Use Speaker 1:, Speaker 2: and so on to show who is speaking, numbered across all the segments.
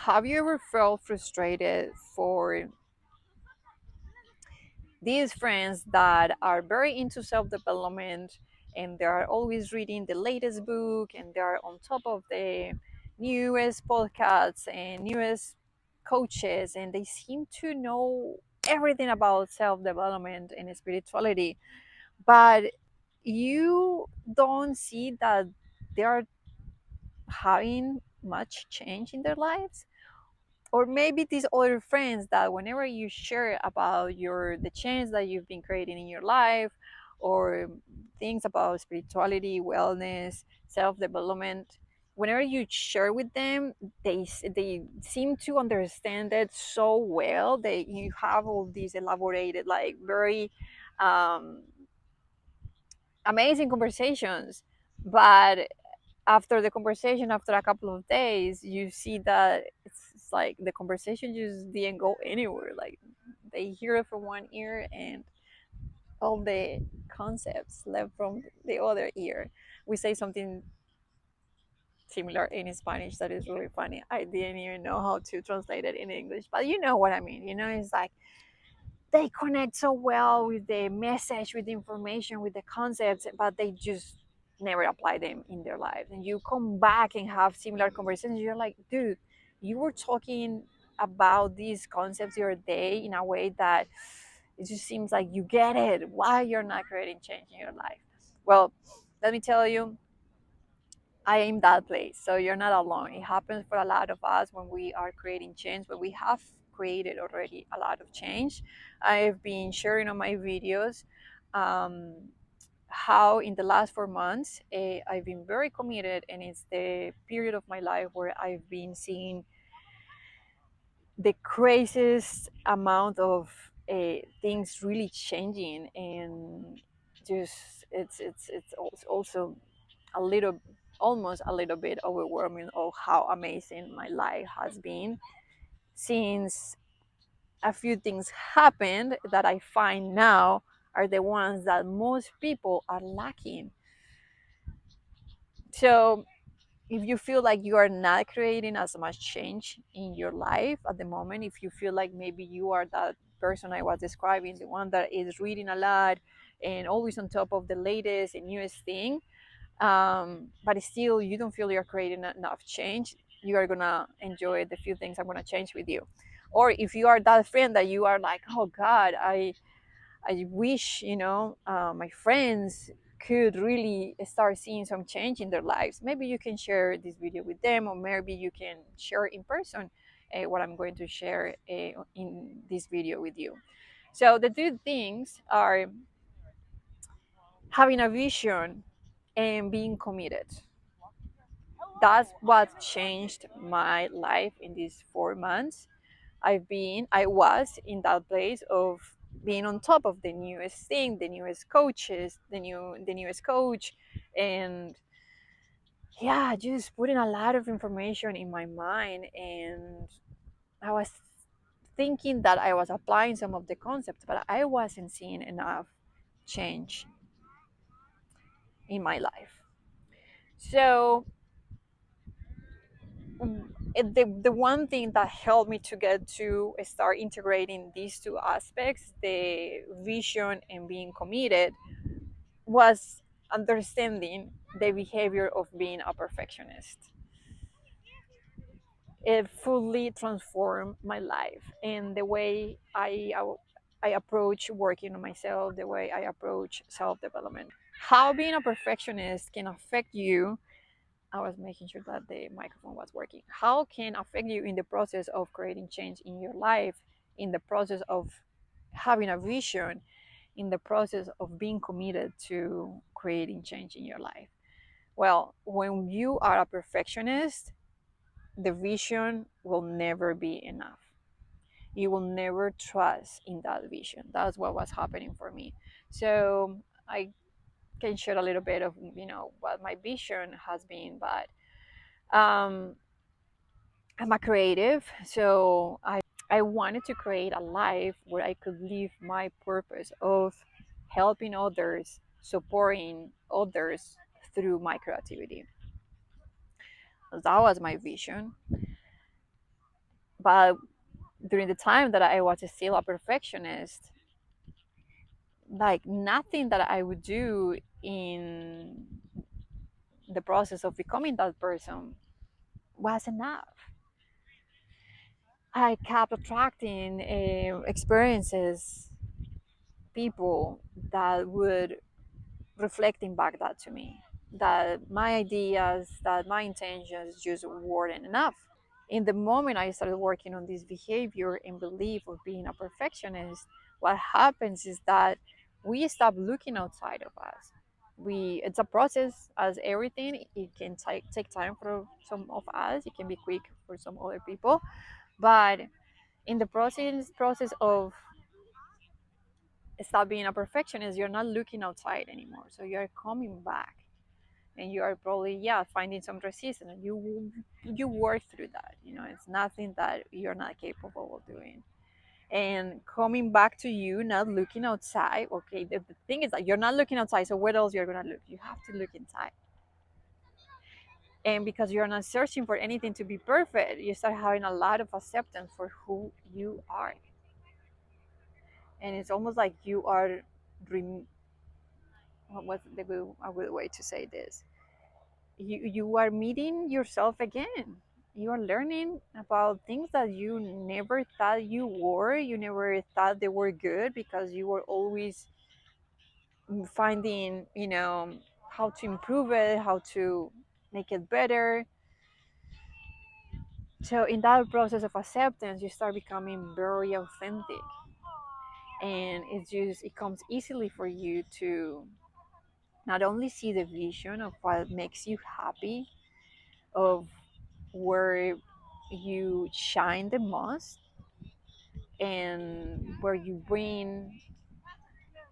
Speaker 1: Have you ever felt frustrated for these friends that are very into self development and they are always reading the latest book and they are on top of the newest podcasts and newest coaches and they seem to know everything about self development and spirituality, but you don't see that they are having much change in their lives? Or maybe these other friends that whenever you share about the change that you've been creating in your life, or things about spirituality, wellness, self-development, whenever you share with them, they seem to understand it so well. You have all these elaborated, like, very um, amazing conversations, but after the conversation, after a couple of days, you see that it's like the conversation just didn't go anywhere. Like, they hear it from one ear and all the concepts left from the other ear. We say something similar in Spanish that is really funny. I didn't even know how to translate it in English, but you know what I mean. It's like they connect so well with the message, with the information, with the concepts, but they just never apply them in their lives. And you come back and have similar conversations. You're like, dude, you were talking about these concepts the other day in a way that it just seems like you get it. Why you're not creating change in your life? Well, let me tell you, I am that place. So you're not alone. It happens for a lot of us when we are creating change, but we have created already a lot of change. I've been sharing on my videos um, how in the last 4 months I've been very committed, and it's the period of my life where I've been seeing the craziest amount of things really changing, and just it's also a little, almost a little bit overwhelming of how amazing my life has been since a few things happened that I find now are the ones that most people are lacking. So if you feel like you are not creating as much change in your life at the moment, if you feel like maybe you are that person I was describing, the one that is reading a lot and always on top of the latest and newest thing, but still you don't feel you're creating enough change, you are gonna enjoy the few things I'm gonna change with you. Or if you are that friend that you are like, oh God, I wish, my friends could really start seeing some change in their lives. Maybe you can share this video with them, or maybe you can share in person what I'm going to share in this video with you. So the two things are having a vision and being committed. That's what changed my life in these 4 months. I was in that place of being on top of the newest thing, the newest coaches, the newest coach, and yeah, just putting a lot of information in my mind. And I was thinking that I was applying some of the concepts, but I wasn't seeing enough change in my life. So the one thing that helped me to get to start integrating these two aspects, the vision and being committed, was understanding the behavior of being a perfectionist. It fully transformed my life and the way I approach working on myself, the way I approach self development. How being a perfectionist can affect you. I was making sure that the microphone was working. How can affect you in the process of creating change in your life, in the process of having a vision, in the process of being committed to creating change in your life? Well, when you are a perfectionist, the vision will never be enough. You will never trust in that vision. That's what was happening for me. So I can share a little bit of what my vision has been, but um, I'm a creative, so I wanted to create a life where I could live my purpose of helping others, supporting others through my creativity. That was my vision. But during the time that I was still a perfectionist, like nothing that I would do in the process of becoming that person was enough. I kept attracting experiences, people that would reflecting back that to me, that my ideas, that my intentions just weren't enough. In the moment I started working on this behavior and belief of being a perfectionist, what happens is that we stop looking outside of us. It's a process as everything. It can take time for some of us, it can be quick for some other people, but in the process of stop being a perfectionist, you're not looking outside anymore, so you're coming back, and you are probably, yeah, finding some resistance, and you work through that. It's nothing that you're not capable of doing, and coming back to you not looking outside. Okay, the thing is that you're not looking outside, so where else you're gonna look? You have to look inside. And because you're not searching for anything to be perfect, you start having a lot of acceptance for who you are. And it's almost like you are rem- what's a good way to say this? You are meeting yourself again. You are learning about things that you never thought you were. You never thought they were good because you were always finding, how to improve it, how to make it better. So in that process of acceptance, you start becoming very authentic, and it comes easily for you to not only see the vision of what makes you happy, of where you shine the most, and where you bring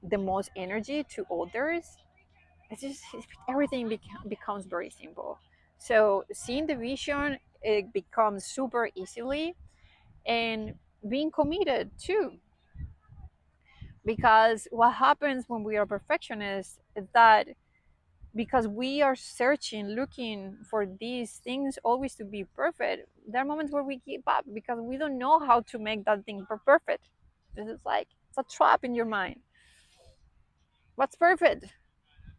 Speaker 1: the most energy to others. Everything becomes very simple. So seeing the vision, it becomes super easily, and being committed too. Because what happens when we are perfectionists is that, because we are searching, looking for these things always to be perfect, there are moments where we give up because we don't know how to make that thing perfect. This is like, it's a trap in your mind. What's perfect?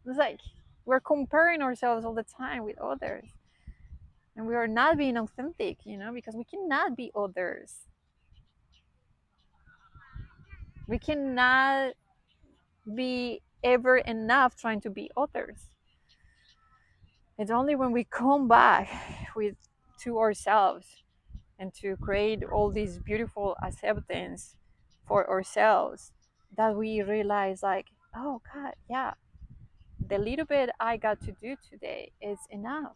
Speaker 1: It's like we're comparing ourselves all the time with others, and we are not being authentic, because we cannot be others. We cannot be ever enough trying to be others. It's only when we come back with to ourselves and to create all this beautiful acceptance for ourselves that we realize, like, oh god, yeah, the little bit I got to do today is enough,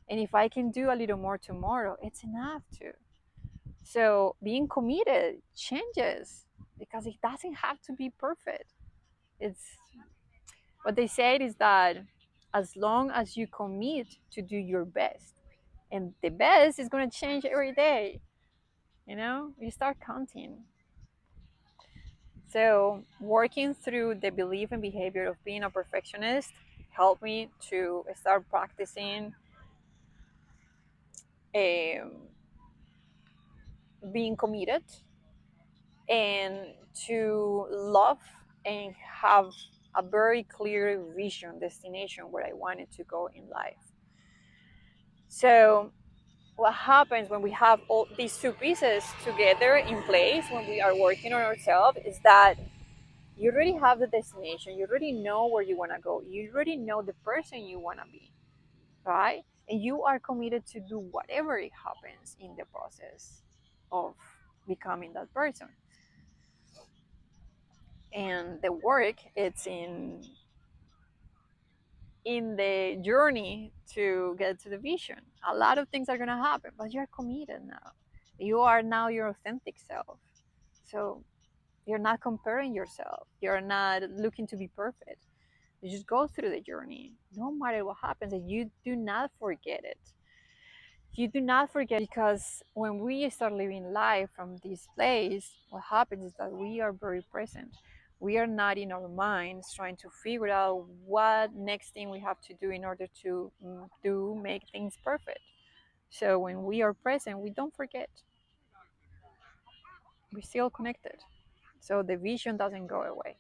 Speaker 1: and if I can do a little more tomorrow, it's enough too. So being committed changes, because it doesn't have to be perfect. It's what they said is that as long as you commit to do your best, and the best is going to change every day, you start counting. So working through the belief and behavior of being a perfectionist helped me to start practicing, um, being committed, and to love and have a very clear vision, destination where I wanted to go in life. So what happens when we have all these two pieces together in place when we are working on ourselves is that you already have the destination, you already know where you want to go, you already know the person you want to be, right? And you are committed to do whatever it happens in the process of becoming that person. And the work, it's in the journey to get to the vision. A lot of things are going to happen, but you're committed now. You are now your authentic self. So you're not comparing yourself, you're not looking to be perfect. You just go through the journey no matter what happens, and you do not forget it. You do not forget, because when we start living life from this place, what happens is that we are very present. We are not in our minds trying to figure out what next thing we have to do in order to make things perfect. So when we are present, we don't forget. we're still connected. So the vision doesn't go away.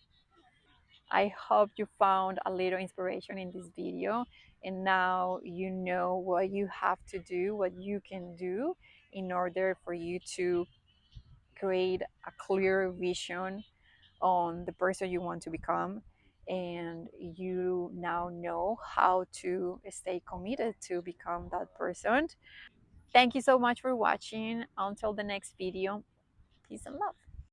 Speaker 1: I hope you found a little inspiration in this video, and now you know what you have to do, what you can do in order for you to create a clear vision on the person you want to become. And you now know how to stay committed to become that person. Thank you so much for watching. Until the next video, peace and love.